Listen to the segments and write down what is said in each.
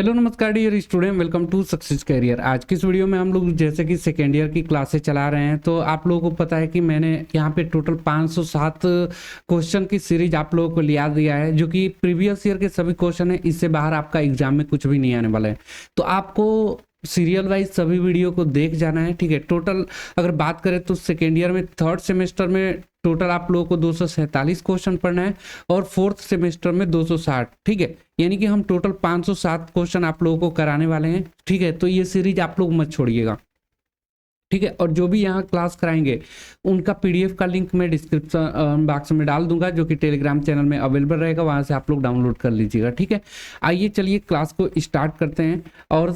Hello नमस्कार dear student, welcome to success career. आज की इस वीडियो में हम लोग जैसे कि सेकेंड ईयर की क्लासेस चला रहे हैं, तो आप लोगों को पता है कि मैंने यहाँ पे टोटल 507 क्वेश्चन की सीरीज आप लोगों को लिया दिया है, जो कि प्रीवियस ईयर के सभी क्वेश्चन है। इससे बाहर आपका एग्जाम में कुछ भी नहीं आने वाला है, तो आपको सीरियल वाइज सभी वीडियो को देख जाना है। ठीक है, टोटल अगर बात करें तो सेकेंड ईयर में थर्ड सेमेस्टर में टोटल आप लोगों को 247 क्वेश्चन पढ़ना है और फोर्थ सेमेस्टर में 260। ठीक है, यानी कि हम टोटल 507 क्वेश्चन आप लोगों को कराने वाले हैं। ठीक है, तो ये सीरीज आप लोग मत छोड़िएगा। ठीक है, और जो भी यहाँ क्लास कराएंगे उनका पीडीएफ का लिंक मैं डिस्क्रिप्शन बॉक्स में डाल दूंगा, जो कि टेलीग्राम चैनल में अवेलेबल रहेगा, वहां से आप लोग डाउनलोड कर लीजिएगा। ठीक है, आइए चलिए क्लास को स्टार्ट करते हैं। और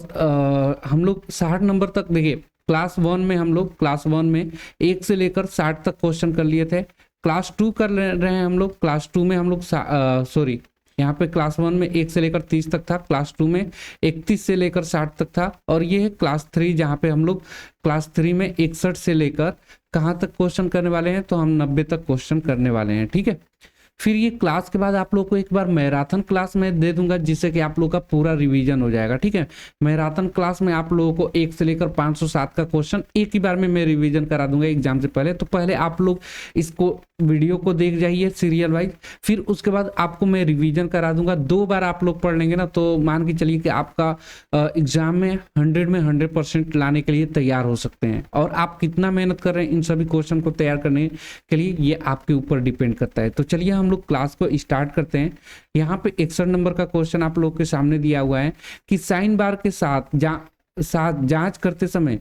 हम लोग 60 नंबर तक, देखिए क्लास 1 में हम लोग क्लास 1 में 1 से लेकर 60 तक क्वेश्चन कर लिए थे। क्लास 2 कर रहे हैं हम लोग। क्लास 2 में हम लोग सॉरी, यहाँ पे क्लास 1 में 1 से लेकर 30 तक था, क्लास 2 में 31 से लेकर 60 तक था, और ये है क्लास 3 जहाँ पे हम लोग क्लास 3 में 61 से लेकर कहाँ तक क्वेश्चन करने वाले हैं, तो हम 90 तक क्वेश्चन करने वाले हैं। ठीक है, फिर ये क्लास के बाद आप लोग को एक बार मैराथन क्लास में दे दूंगा, जिससे कि आप लोग का पूरा रिवीजन हो जाएगा। ठीक है, मैराथन क्लास में आप लोगों को 1 से लेकर 507 का क्वेश्चन एक ही बार में मैं रिवीजन करा दूंगा एग्जाम से पहले। तो पहले आप लोग इसको वीडियो को देख जाइए सीरियल वाइज, फिर उसके बाद आपको मैं रिवीजन करा दूंगा। 2 बार आप लोग पढ़ लेंगे ना, तो मान के चलिए कि आपका एग्जाम में 100% लाने के लिए तैयार हो सकते हैं। और आप कितना मेहनत कर रहे हैं इन सभी क्वेश्चन को तैयार करने के लिए, ये आपके ऊपर डिपेंड करता है। तो चलिए हम लोग क्लास को स्टार्ट करते हैं। यहाँ पे 61 नंबर का क्वेश्चन आप लोग के सामने दिया हुआ है कि साइन बार के साथ जांच करते समय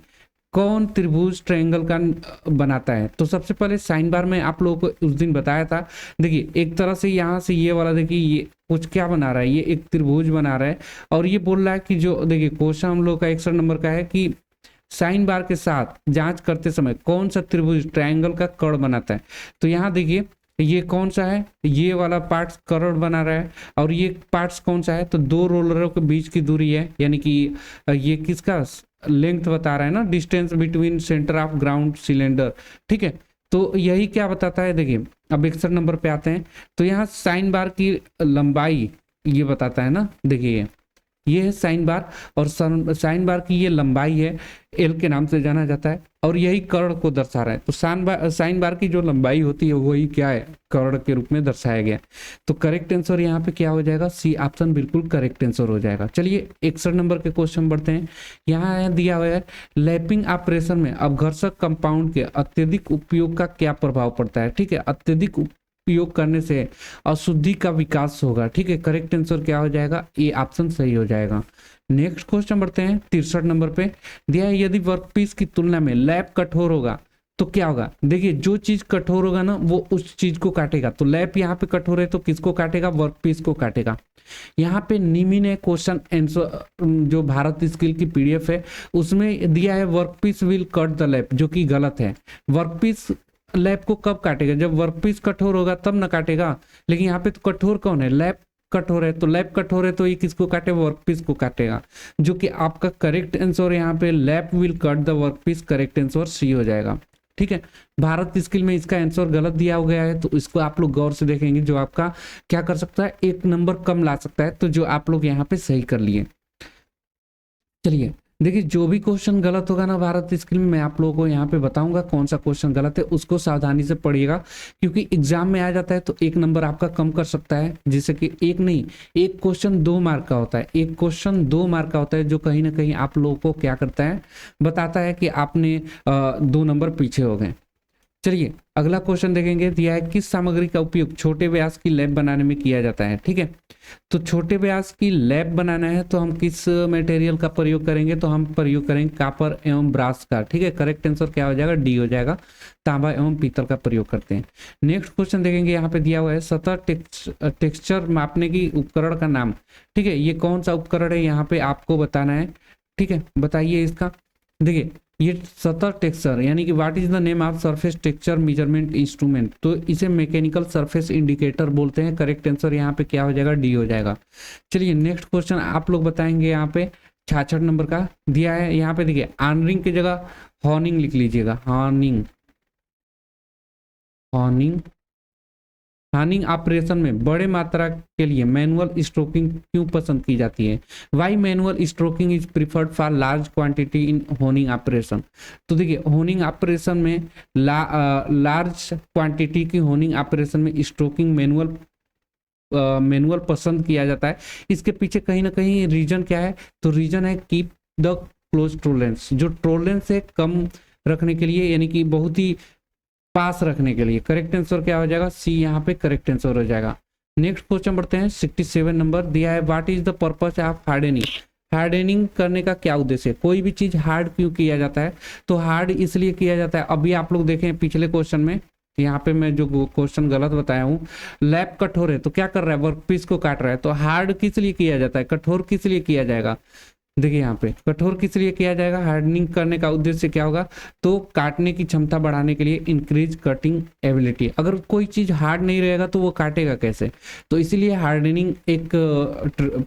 कौन त्रिभुज ट्रायंगल का बनाता है। तो सबसे पहले साइन बार में आप लोगों को उस दिन बताया था। देखिए एक तरह से यहाँ से ये वाला, देखिए ये कुछ क्या बना रहा है, ये एक त्रिभुज बना रहा है, और ये बोल रहा है कि जो देखिए क्वेश्चन हम लोग का 61 नंबर का है कि साइन बार के साथ जांच करते समय कौन सा त्रिभुज ट्रायंगल का कर्ण बनाता है। तो यहाँ देखिए ये कौन सा है, ये वाला पार्ट कर्ण बना रहा है, और ये पार्ट्स कौन सा है, तो 2 रोलरों के बीच की दूरी है, यानी कि ये किसका लेंथ बता रहा है ना, distance between centre of ground cylinder. ठीक है, तो यही क्या बताता है। देखिए अब 61 नंबर पे आते हैं, तो यहाँ साइन बार की लंबाई ये बताता है ना। देखिए ये है साइन बार, और साइन बार की ये लंबाई है, एल के नाम से जाना जाता है, और यही कर्ण को दर्शा रहा है। तो साइन बार की जो लंबाई होती है वही क्या है, कर्ण के रूप में दर्शाया गया। तो करेक्ट आंसर यहाँ पे क्या हो जाएगा, सी ऑप्शन बिल्कुल करेक्ट आंसर हो जाएगा। चलिए 61 नंबर के क्वेश्चन बढ़ते हैं। यहाँ दिया हुआ है लैपिंग ऑपरेशन में अपघर्षक कंपाउंड के अत्यधिक उपयोग का क्या प्रभाव पड़ता है। ठीक है, अत्यधिक उपयोग करने से अशुद्धि का विकास होगा। ठीक है, करेक्ट आंसर क्या हो जाएगा, ए ऑप्शन सही हो जाएगा। नेक्स्ट क्वेश्चन बढ़ते हैं। 63 नंबर पे दिया है यदि वर्कपीस की तुलना में लैप कठोर होगा तो क्या होगा। देखिए जो चीज कठोर होगा ना वो उस चीज को काटेगा। तो लैप यहाँ पे कठोर है तो किसको काटेगा, वर्कपीस को काटेगा। यहाँ पे निमी ने क्वेश्चन आंसर जो भारत स्किल की पीडीएफ है उसमें दिया है workpiece will cut the lap, जो कि गलत है। वर्कपीस लैप को कब काटेगा, जब वर्कपीस कठोर होगा तब ना काटेगा। लेकिन यहाँ पे तो कठोर कौन है, लैप कठोर है, तो लैप कठोर है तो ये किसको काटे, वर्कपीस को काटेगा, जो कि आपका करेक्ट आंसर यहाँ पे lap will cut the workpiece, correct answer C हो जाएगा। ठीक है, भारत स्किल में इसका आंसर गलत दिया हो गया है, तो इसको आप लोग गौर से देखेंगे, जो आपका क्या कर सकता है, 1 नंबर कम ला सकता है। तो जो आप लोग यहाँ पे सही कर लिए। चलिए देखिए जो भी क्वेश्चन गलत होगा ना भारत स्किल में, मैं आप लोगों को यहाँ पे बताऊंगा कौन सा क्वेश्चन गलत है, उसको सावधानी से पढ़िएगा, क्योंकि एग्जाम में आ जाता है तो 1 नंबर आपका कम कर सकता है। जैसे कि एक नहीं, एक क्वेश्चन 2 मार्क का होता है, एक क्वेश्चन 2 मार्क का होता है, जो कहीं ना कहीं आप लोगों को क्या करता है, बताता है कि आपने 2 नंबर पीछे हो गए। चलिए अगला क्वेश्चन देखेंगे। दिया है किस सामग्री का उपयोग छोटे व्यास की लैब बनाने में किया जाता है। ठीक है, तो छोटे व्यास की लैब बनाना है तो हम किस मटेरियल का प्रयोग करेंगे, तो हम प्रयोग करेंगे कापर एवं ब्रास का। ठीक है, करेक्ट आंसर क्या हो जाएगा, डी हो जाएगा, तांबा एवं पीतल का प्रयोग करते हैं। नेक्स्ट क्वेश्चन देखेंगे, यहाँ पे दिया हुआ है सतह टेक्सचर मापने की उपकरण का नाम। ठीक है, ये कौन सा उपकरण है यहाँ पे आपको बताना है। ठीक है, बताइए इसका। देखिए ये सतह टेक्सचर यानी कि what is the name of surface texture measurement instrument, तो इसे मैकेनिकल सरफेस इंडिकेटर बोलते हैं। करेक्ट आंसर यहाँ पे क्या हो जाएगा, डी हो जाएगा। चलिए नेक्स्ट क्वेश्चन आप लोग बताएंगे। यहाँ पे 66 नंबर का दिया है, यहाँ पे देखिए आनरिंग की जगह हॉर्निंग लिख लीजिएगा, हॉर्निंग, हॉर्निंग हॉनिंग ऑपरेशन में बड़े मात्रा के लिए मैनुअल स्ट्रोकिंग क्यों पसंद की जाती है? Why manual stroking is preferred for large quantity in honing operation. तो देखिए होनिंग ऑपरेशन में लार्ज क्वांटिटी की होनिंग ऑपरेशन में स्ट्रोकिंग मैनुअल पसंद किया जाता है। इसके पीछे कहीं ना कहीं रीजन क्या है? तो रीजन है कीप द क्लोज टोलेंस, जो टोलेंस है कम रखने के लिए, यानी कि बहुत ही पास रखने के लिए। करेक्ट आंसर क्या हो जाएगा? सी यहाँ पे करेक्ट आंसर हो जाएगा। नेक्स्ट क्वेश्चन बढ़ते हैं। 67 नंबर दिया है, what is the purpose of hardening. Hardening करने का क्या उद्देश्य है? कोई भी चीज हार्ड क्यों किया जाता है? तो हार्ड इसलिए किया जाता है, अभी आप लोग देखें पिछले क्वेश्चन में, यहाँ पे मैं जो क्वेश्चन गलत बताया हूँ, लैप कठोर है तो क्या कर रहा है? वर्कपीस को काट रहा है। तो हार्ड किस लिए किया जाता है? कठोर किस लिए किया जाएगा? देखिए यहाँ पे कठोर किस लिए किया जाएगा? हार्डनिंग करने का उद्देश्य क्या होगा? तो काटने की क्षमता बढ़ाने के लिए, इंक्रीज कटिंग एबिलिटी। अगर कोई चीज हार्ड नहीं रहेगा तो वो काटेगा कैसे? तो इसीलिए हार्डनिंग एक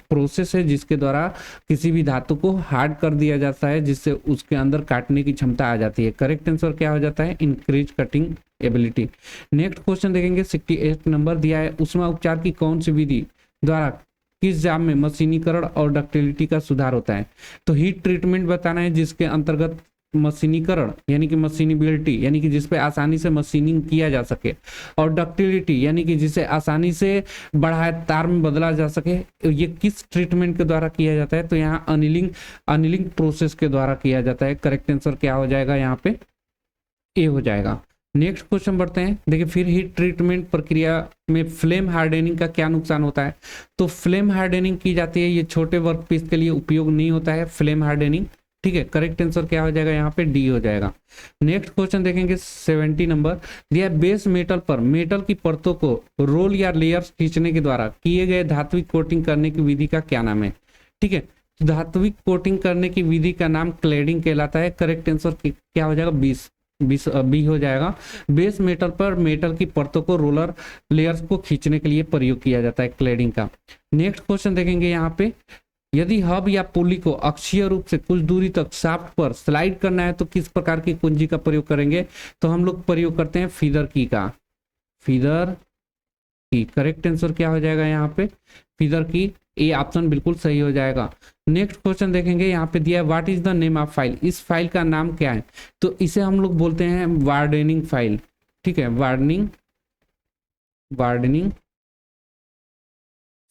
प्रोसेस है जिसके द्वारा किसी भी धातु को हार्ड कर दिया जाता है, जिससे उसके अंदर काटने की क्षमता आ जाती है। करेक्ट आंसर क्या हो जाता है? Increase cutting ability. Next question देखेंगे। 68 नंबर दिया है, ऊष्मा उपचार की कौन सी विधि द्वारा किस जाम में मशीनीकरण और डक्टिलिटी का सुधार होता है? तो हीट ट्रीटमेंट बताना है जिसके अंतर्गत मशीनीकरण यानी कि मशीनिबिलिटी, यानी कि जिस पे आसानी से मशीनिंग किया जा सके, और डक्टिलिटी यानी कि जिसे आसानी से बढ़ाए तार में बदला जा सके। ये किस ट्रीटमेंट के द्वारा किया जाता है? तो यहाँ अनिलिंग प्रोसेस के द्वारा किया जाता है। करेक्ट आंसर क्या हो जाएगा? यहाँ पे ए हो जाएगा। नेक्स्ट क्वेश्चन बढ़ते हैं। देखिए फिर हीट ट्रीटमेंट प्रक्रिया में फ्लेम हार्डनिंग का क्या नुकसान होता है? तो फ्लेम हार्डनिंग की जाती है, ये छोटे वर्कपीस के लिए उपयोग नहीं होता है फ्लेम हार्डनिंग। ठीक है, करेक्ट आंसर क्या हो जाएगा? यहाँ पे डी हो जाएगा। नेक्स्ट क्वेश्चन देखेंगे। 70 नंबर दिया, बेस मेटल पर मेटल की परतों को रोल या लेयर्स खींचने के द्वारा किए गए धात्विक कोटिंग करने की विधि का क्या नाम है? ठीक है, धात्विक कोटिंग करने की विधि का नाम क्लेडिंग कहलाता है। करेक्ट आंसर क्या हो जाएगा? 20 बी हो जाएगा। बेस मेटल पर मेटल की परतों को रोलर लेयर्स को खींचने के लिए प्रयोग किया जाता है क्लेडिंग का। नेक्स्ट क्वेश्चन देखेंगे यहाँ पे, यदि हब या पुली को अक्षीय रूप से कुछ दूरी तक शाफ्ट पर स्लाइड करना है तो किस प्रकार की कुंजी का प्रयोग करेंगे? तो हम लोग प्रयोग करते हैं फीदर की का। फीदर की। करेक्ट आंसर क्या हो जाएगा? यहाँ पे फीदर की। ए ऑप्शन बिल्कुल सही हो जाएगा। नेक्स्ट क्वेश्चन देखेंगे। यहाँ पे दिया है, what is the name of file. इस फाइल का नाम क्या है? तो इसे हम लोग बोलते हैं वार्डनिंग फाइल। ठीक है, वार्डनिंग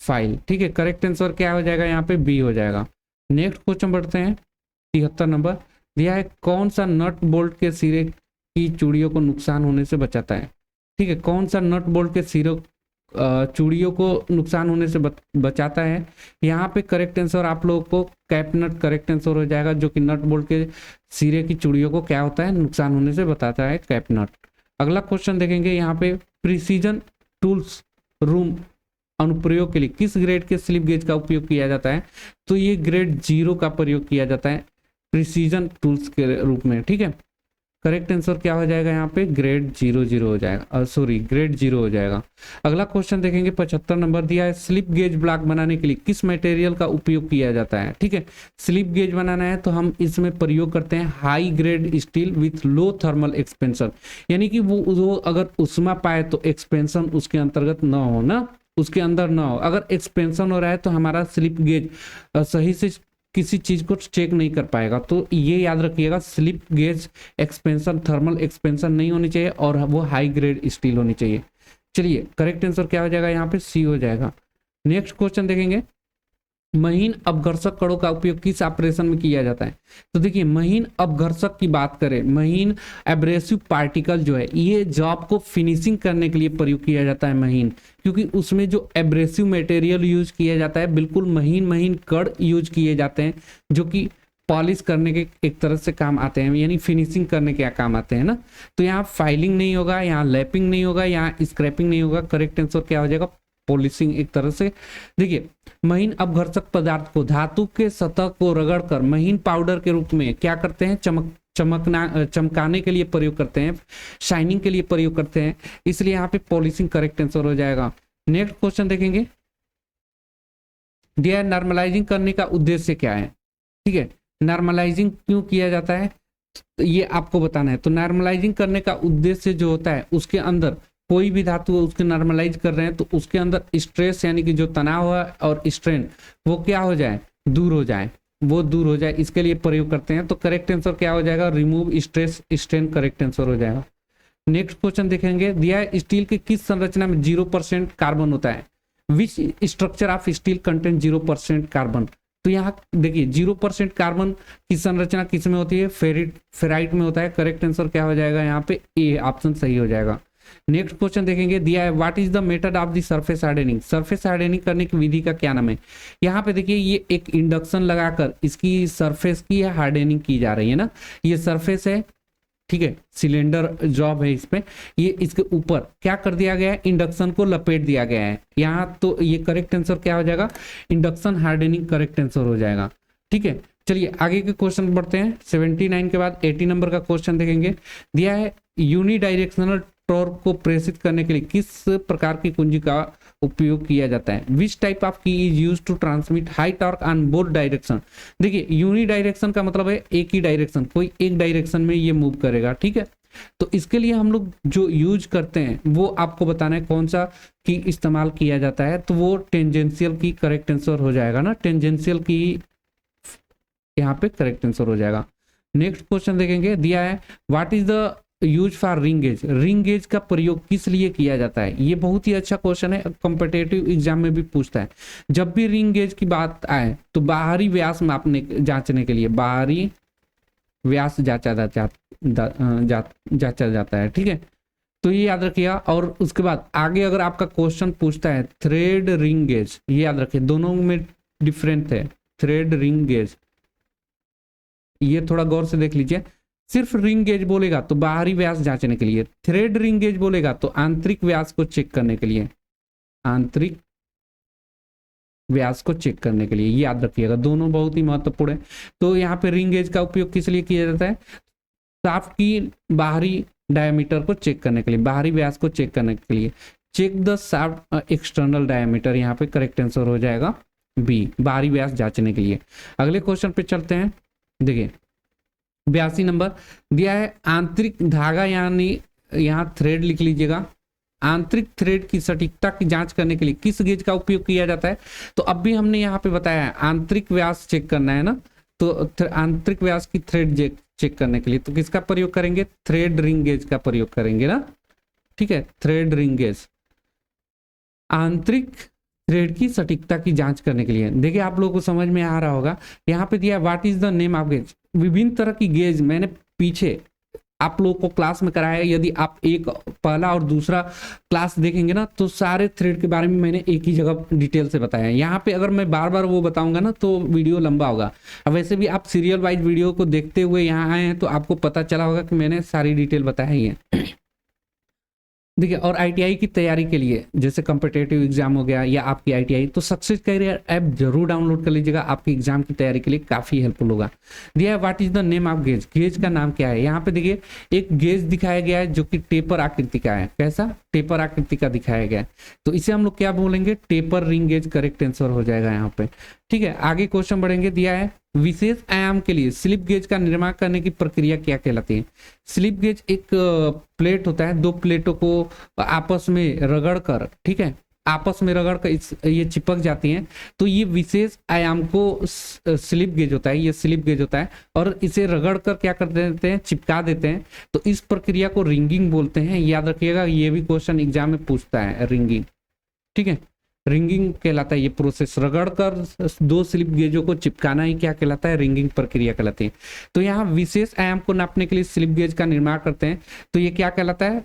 फाइल। ठीक है, करेक्ट आंसर क्या हो जाएगा? यहाँ पे बी हो जाएगा। नेक्स्ट क्वेश्चन बढ़ते हैं। 73 नंबर दिया है, कौन सा नट बोल्ट के सिरे की चूड़ियों को नुकसान होने से बचाता है? ठीक है, कौन सा नट बोल्ट के सिरों चूड़ियों को नुकसान होने से बचाता है? यहाँ पे करेक्ट आंसर आप लोगों को कैप नट करेक्ट आंसर हो जाएगा, जो कि नट बोल्ट के सिरे की चूड़ियों को क्या होता है? नुकसान होने से बताता है कैप नट। अगला क्वेश्चन देखेंगे। यहाँ पे प्रिसीजन टूल्स रूम अनुप्रयोग के लिए किस ग्रेड के स्लिप गेज का उपयोग किया जाता है? तो ये ग्रेड 0 का प्रयोग किया जाता है प्रिसीजन टूल्स के रूप में। ठीक है, करेक्ट आंसर क्या हो जाएगा? यहाँ पे ग्रेड 00 हो जाएगा, सॉरी ग्रेड 0 हो जाएगा। अगला क्वेश्चन देखेंगे। 75 नंबर दिया है, स्लिप गेज ब्लॉक बनाने के लिए किस मटेरियल का उपयोग किया जाता है? ठीक है, स्लिप गेज बनाना है तो हम इसमें प्रयोग करते हैं high grade steel with low thermal expansion, यानी कि वो अगर उष्मा पाए तो एक्सपेंशन उसके अंतर्गत न हो ना, उसके अंदर ना हो। अगर एक्सपेंशन हो रहा है तो हमारा स्लिप गेज सही से किसी चीज को चेक नहीं कर पाएगा। तो ये याद रखिएगा, slip gauge expansion thermal expansion नहीं होनी चाहिए और वो हाई ग्रेड स्टील होनी चाहिए। चलिए, करेक्ट आंसर क्या हो जाएगा? यहाँ पे सी हो जाएगा। नेक्स्ट क्वेश्चन देखेंगे। महीन अपघर्षक कड़ों का उपयोग किस ऑपरेशन में किया जाता है? तो देखिए, महीन अपघर्षक की बात करें, महीन एब्रेसिव पार्टिकल जो है, ये जॉब को फिनिशिंग करने के लिए प्रयोग किया जाता है महीन, क्योंकि उसमें जो एब्रेसिव मटेरियल यूज किया जाता है बिल्कुल महीन महीन कड़ यूज किए जाते हैं, जो कि पॉलिश करने के एक तरह से काम आते हैं, यानी फिनिशिंग करने के काम आते हैं ना। तो यहाँ फाइलिंग नहीं होगा, यहाँ लैपिंग नहीं होगा, यहाँ स्क्रैपिंग नहीं होगा। करेक्ट आंसर क्या हो जाएगा? पॉलिशिंग एक तरह से। देखिए, महीन अपघर्षक पदार्थ को धातु के सतह को रगड़कर महीन पाउडर के रूप में क्या करते हैं? चमकाने के लिए प्रयोग करते हैं, शाइनिंग के लिए प्रयोग करते हैं, इसलिए यहाँ पे पॉलिशिंग करेक्ट आंसर हो जाएगा। नेक्स्ट क्वेश्चन देखेंगे। दिया नॉर्मलाइजिंग करने का उद्देश्य क्या है? ठीक है, नॉर्मलाइजिंग क्यों किया जाता है ये आपको बताना है। तो नॉर्मलाइजिंग करने का उद्देश्य जो होता है उसके अंदर कोई भी धातु उसके नॉर्मलाइज कर रहे हैं तो उसके अंदर स्ट्रेस यानी कि जो तनाव है और स्ट्रेन वो क्या हो जाए, दूर हो जाए, वो दूर हो जाए, इसके लिए प्रयोग करते हैं। तो करेक्ट आंसर क्या हो जाएगा, remove stress strain correct answer हो जाएगा। नेक्स्ट क्वेश्चन देखेंगे, दिया है स्टील की किस संरचना में 0% कार्बन होता है, which structure of steel content 0% carbon. तो यहाँ देखिए 0% कार्बन की संरचना किस में होती है, फेराइट में होता है। करेक्ट आंसर क्या हो जाएगा यहाँ पे, ए ऑप्शन सही हो जाएगा। नेक्स्ट क्वेश्चन देखेंगे, दिया है what is the method of the surface hardening, surface hardening करने की विधि का क्या नाम है। यहाँ पे देखिए ये एक इंडक्शन लगाकर इसकी सरफेस की हार्डनिंग की जा रही है ना, ये सरफेस है, ठीक है, सिलेंडर जॉब है इस पे, ये इसके ऊपर क्या कर दिया गया है, इंडक्शन को लपेट दिया गया है यहाँ। तो ये करेक्ट आंसर क्या हो जाएगा, इंडक्शन हार्डनिंग करेक्ट आंसर हो जाएगा। ठीक है, चलिए आगे के क्वेश्चन बढ़ते हैं। 79 के बाद 80 नंबर का क्वेश्चन देखेंगे, दिया है यूनिडायरेक्शनल टॉर्क को प्रेषित करने के लिए किस प्रकार की कुंजी का उपयोग किया जाता है, which type of key is use to transmit high torque on both direction. देखिए यूनि डायरेक्शन का मतलब है एक ही डायरेक्शन, कोई एक डायरेक्शन में ये मूव करेगा, ठीक है। तो इसके लिए हम लोग जो यूज करते हैं वो आपको बताना है कौन सा की इस्तेमाल किया जाता है। तो वो टेंजेंशियल की करेक्ट आंसर हो जाएगा ना, टेंजेंशियल की यहाँ पे करेक्ट आंसर हो जाएगा। नेक्स्ट क्वेश्चन देखेंगे, दिया है what is the use for ring gauge, ring gauge का प्रयोग किस लिए किया जाता है। ये बहुत ही अच्छा क्वेश्चन है, कॉम्पिटिटिव एग्जाम में भी पूछता है। जब भी रिंग गेज की बात आए तो बाहरी व्यास मापने जांचने के लिए बाहरी व्यास जांचा जाता है, ठीक है। तो ये याद रखिएगा। और उसके बाद आगे अगर आपका क्वेश्चन पूछता है थ्रेड रिंग गेज, ये याद रखिए दोनों में डिफरेंट है, थ्रेड रिंग गेज, ये थोड़ा गौर से देख लीजिए। सिर्फ रिंग गेज बोलेगा तो बाहरी व्यास जांचने के लिए, थ्रेड रिंग गेज बोलेगा तो आंतरिक व्यास को चेक करने के लिए, आंतरिक व्यास को चेक करने के लिए, ये याद रखिएगा, दोनों बहुत ही महत्वपूर्ण है। तो यहाँ पे रिंग गेज का उपयोग किस लिए किया जाता है, शाफ्ट की बाहरी डायमीटर को चेक करने के लिए, बाहरी व्यास को चेक करने के लिए। Check the shaft external diameter, यहाँ पे करेक्ट आंसर हो जाएगा बी, बाहरी व्यास जांचने के लिए। अगले क्वेश्चन पे चलते हैं। देखिए 82 नंबर दिया है आंतरिक धागा, यानी यहाँ थ्रेड लिख लीजिएगा, आंतरिक थ्रेड की सटीकता की जांच करने के लिए किस गेज का उपयोग किया जाता है। तो अब भी हमने यहाँ पे बताया है आंतरिक व्यास चेक करना है ना, तो आंतरिक व्यास की थ्रेड चेक करने के लिए तो किसका प्रयोग करेंगे, थ्रेड रिंग गेज का प्रयोग करेंगे ना, ठीक है, थ्रेड रिंग गेज आंतरिक थ्रेड की सटीकता की जांच करने के लिए। देखिए आप लोगों को समझ में आ रहा होगा, यहाँ पे दिया what is the name of gauge, विभिन्न तरह की गेज मैंने पीछे आप लोगों को क्लास में कराया है। यदि आप एक पहला और दूसरा क्लास देखेंगे ना तो सारे थ्रेड के बारे में मैंने एक ही जगह डिटेल से बताया है। यहाँ पे अगर मैं बार बार वो बताऊंगा ना तो वीडियो लंबा होगा। अब वैसे भी आप सीरियल वाइज वीडियो को देखते हुए यहाँ आए हैं तो आपको पता चला होगा कि मैंने सारी डिटेल बताई है। देखिए और आईटीआई की तैयारी के लिए जैसे कॉम्पिटिटिव एग्जाम हो गया या आपकी आईटीआई, तो सक्सेस कैरियर ऐप जरूर डाउनलोड कर लीजिएगा, आपकी एग्जाम की तैयारी के लिए काफी हेल्पफुल होगा। दिया what is the name of gauge, gauge का नाम क्या है। यहाँ पे देखिए एक गेज दिखाया गया है जो कि टेपर आकृति का है, कैसा, टेपर आकृति का दिखाया गया है, तो इसे हम लोग क्या बोलेंगे, taper ring gauge correct answer हो जाएगा यहाँ पे, ठीक है। आगे क्वेश्चन बढ़ेंगे, दिया है विशेष आयाम के लिए स्लिप गेज का निर्माण करने की प्रक्रिया क्या कहलाती है। स्लिप गेज एक प्लेट होता है, दो प्लेटों को आपस में रगड़ कर, ठीक है, आपस में रगड़ कर ये चिपक जाती हैं, तो ये विशेष आयाम को स्लिप गेज होता है, ये स्लिप गेज होता है, और इसे रगड़ कर क्या कर देते हैं, चिपका देते हैं, तो इस प्रक्रिया को रिंगिंग बोलते हैं। याद रखिएगा ये भी क्वेश्चन एग्जाम में पूछता है, रिंगिंग, ठीक है, रिंगिंग कहलाता है ये प्रोसेस, रगड़ कर दो स्लिप गेजों को चिपकाना ही क्या कहलाता है, रिंगिंग प्रक्रिया कहलाती है। तो यहाँ विशेष आयाम को नापने के लिए स्लिप गेज का निर्माण करते हैं, तो ये क्या कहलाता है,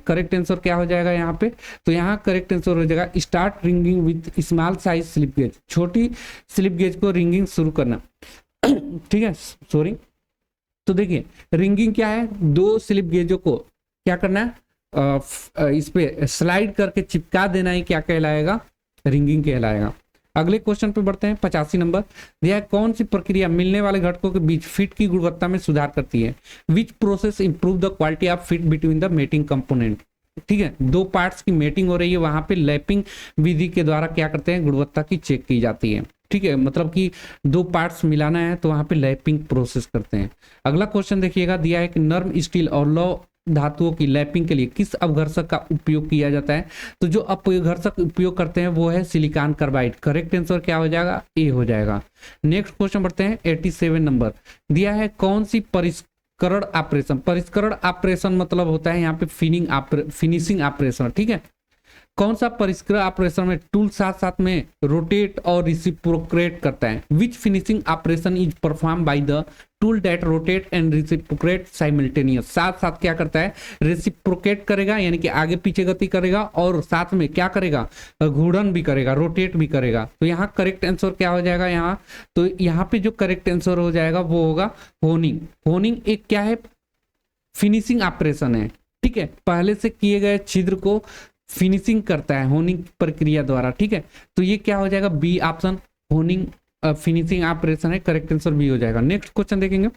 करेक्ट आंसर क्या हो जाएगा यहाँ पे, तो यहाँ करेक्ट आंसर हो जाएगा start ringing with small size slip gauge, छोटी स्लिप गेज को रिंगिंग शुरू करना, ठीक है, सॉरी। तो देखिए रिंगिंग क्या है, दो स्लिप गेजों को क्या करना है, इस पे स्लाइड करके चिपका देना ही क्या कहलाएगा, रिंगिंग कहलाएगा। अगले क्वेश्चन पे बढ़ते हैं। 85 नंबर दिया है कौन सी प्रक्रिया मिलने वाले घटकों के बीच फिट की गुणवत्ता में सुधार करती है। Which process improve the quality of fit between the mating component. ठीक है, दो पार्ट्स की मेटिंग हो रही है, वहां पे लैपिंग विधि के द्वारा क्या करते हैं, गुणवत्ता की चेक की जाती है। ठीक है, मतलब कि दो पार्ट्स मिलाना है तो वहां पे लैपिंग प्रोसेस करते हैं। अगला क्वेश्चन देखिएगा, दिया है कि नर्म स्टील और लो धातुओं की लैपिंग के लिए किस अपघर्षक का उपयोग किया जाता है? तो जो अपघर्षक उपयोग करते हैं वो है सिलिकॉन कार्बाइड। करेक्ट आंसर क्या हो जाएगा? ए हो जाएगा। नेक्स्ट क्वेश्चन बढ़ते हैं। 87 नंबर दिया है, कौन सी परिष्करण ऑपरेशन, परिष्करण ऑपरेशन मतलब होता है यहाँ पे फिनिशिंग ऑपरेशन, ठीक है। कौन सा परिष्करण ऑपरेशन में टूल साथ साथ में रोटेट और रिसिप्रोकेट करता है? Which finishing operation is perform by the tool that rotate and reciprocate simultaneous? साथ साथ क्या करता है? रिसिप्रोकेट करेगा, यानी कि आगे पीछे गति करेगा, और साथ में क्या करेगा? घूर्णन भी करेगा, रोटेट भी करेगा। तो यहाँ करेक्ट आंसर क्या हो जाएगा यहाँ? तो यहाँ पे जो करेक्ट आंसर हो जाएगा वो होगा होनिंग। होनिंग एक क्या है? फिनिशिंग ऑपरेशन है, ठीक है। पहले से किए गए छिद्र को फिनिशिंग करता है होनिंग प्रक्रिया द्वारा, ठीक है। तो ये क्या हो जाएगा? B option, honing finishing operation है। करेक्ट आंसर बी हो जाएगा। नेक्स्ट क्वेश्चन देखेंगे।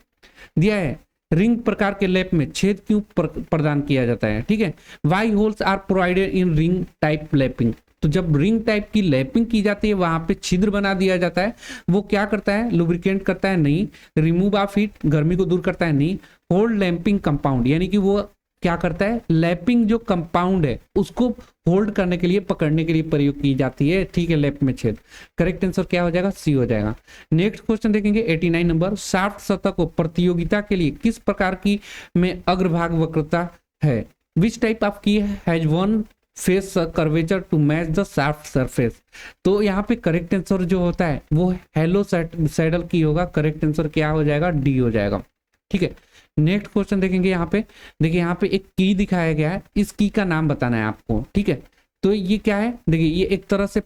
दिया है, रिंग प्रकार के लैप में छेद क्यों प्रदान किया जाता है? ठीक है। Why holes are provided in ring type lapping? तो जब रिंग टाइप की लैपिंग की जाती है वहां पे छिद्र बना दिया जाता है। वो क्या करता है? लुब्रिकेंट करता है? नहीं। रिमूव ऑफ हीट, गर्मी को दूर करता है? नहीं। होल्ड लैपिंग कंपाउंड, यानी कि वो क्या करता है? लैपिंग जो कंपाउंड है उसको होल्ड करने के लिए, पकड़ने के लिए प्रयोग की जाती है, ठीक है, लैप में छेद। करेक्ट आंसर क्या हो जाएगा? सी हो जाएगा। नेक्स्ट क्वेश्चन देखेंगे। 89 नंबर, शाफ्ट सतह को प्रतियोगिता के लिए किस प्रकार की में अग्रभाग वक्रता है? Which type of key has one face curvature to match the shaft surface? तो यहाँ पे करेक्ट आंसर जो होता है वो हेलो सैडल की होगा। करेक्ट आंसर क्या हो जाएगा? डी हो जाएगा, ठीक है। नेक्स्ट क्वेश्चन देखेंगे। यहाँ पे देखिए, यहाँ पे एक की दिखाया गया है, इस की का नाम बताना है आपको, ठीक है। तो ये क्या है? देखिए, ये एक तरह से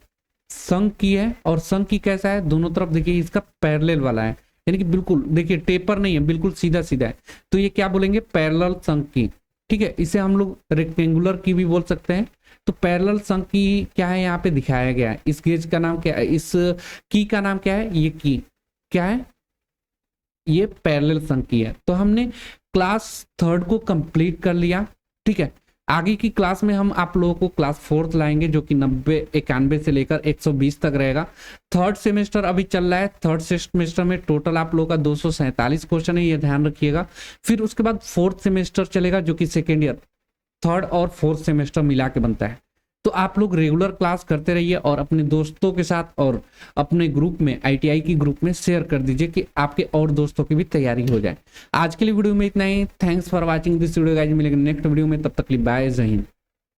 संक की है, और संक की कैसा है? दोनों तरफ देखिए इसका पैरेलल वाला है, यानी कि बिल्कुल देखिए टेपर नहीं है, बिल्कुल सीधा सीधा है। तो ये क्या बोलेंगे? पैरेलल संक की, ठीक है। इसे हम लोग रेक्टेंगुलर की भी बोल सकते हैं। तो पैरेलल संक की क्या है? यहाँ पे दिखाया गया है। इस गेज का नाम क्या है? इस की का नाम क्या है? ये की क्या है? ये पैरेलल संक की है। तो हमने क्लास 3 को कंप्लीट कर लिया, ठीक है। आगे की क्लास में हम आप लोगों को क्लास 4 लाएंगे, जो कि 90, 91 से लेकर 120 तक रहेगा। थर्ड सेमेस्टर अभी चल रहा है। थर्ड सेमेस्टर में टोटल आप लोगों का 247 क्वेश्चन है, ये ध्यान रखिएगा। फिर उसके बाद फोर्थ सेमेस्टर चलेगा, जो कि सेकेंड ईयर, थर्ड और फोर्थ सेमेस्टर मिला के बनता है। तो आप लोग रेगुलर क्लास करते रहिए और अपने दोस्तों के साथ और अपने ग्रुप में, ITI की ग्रुप में शेयर कर दीजिए कि आपके और दोस्तों की भी तैयारी हो जाए। आज के लिए वीडियो में इतना ही। Thanks for watching this video guys. मिलेंगे नेक्स्ट वीडियो में, तब तक के लिए बाय, जय हिंद।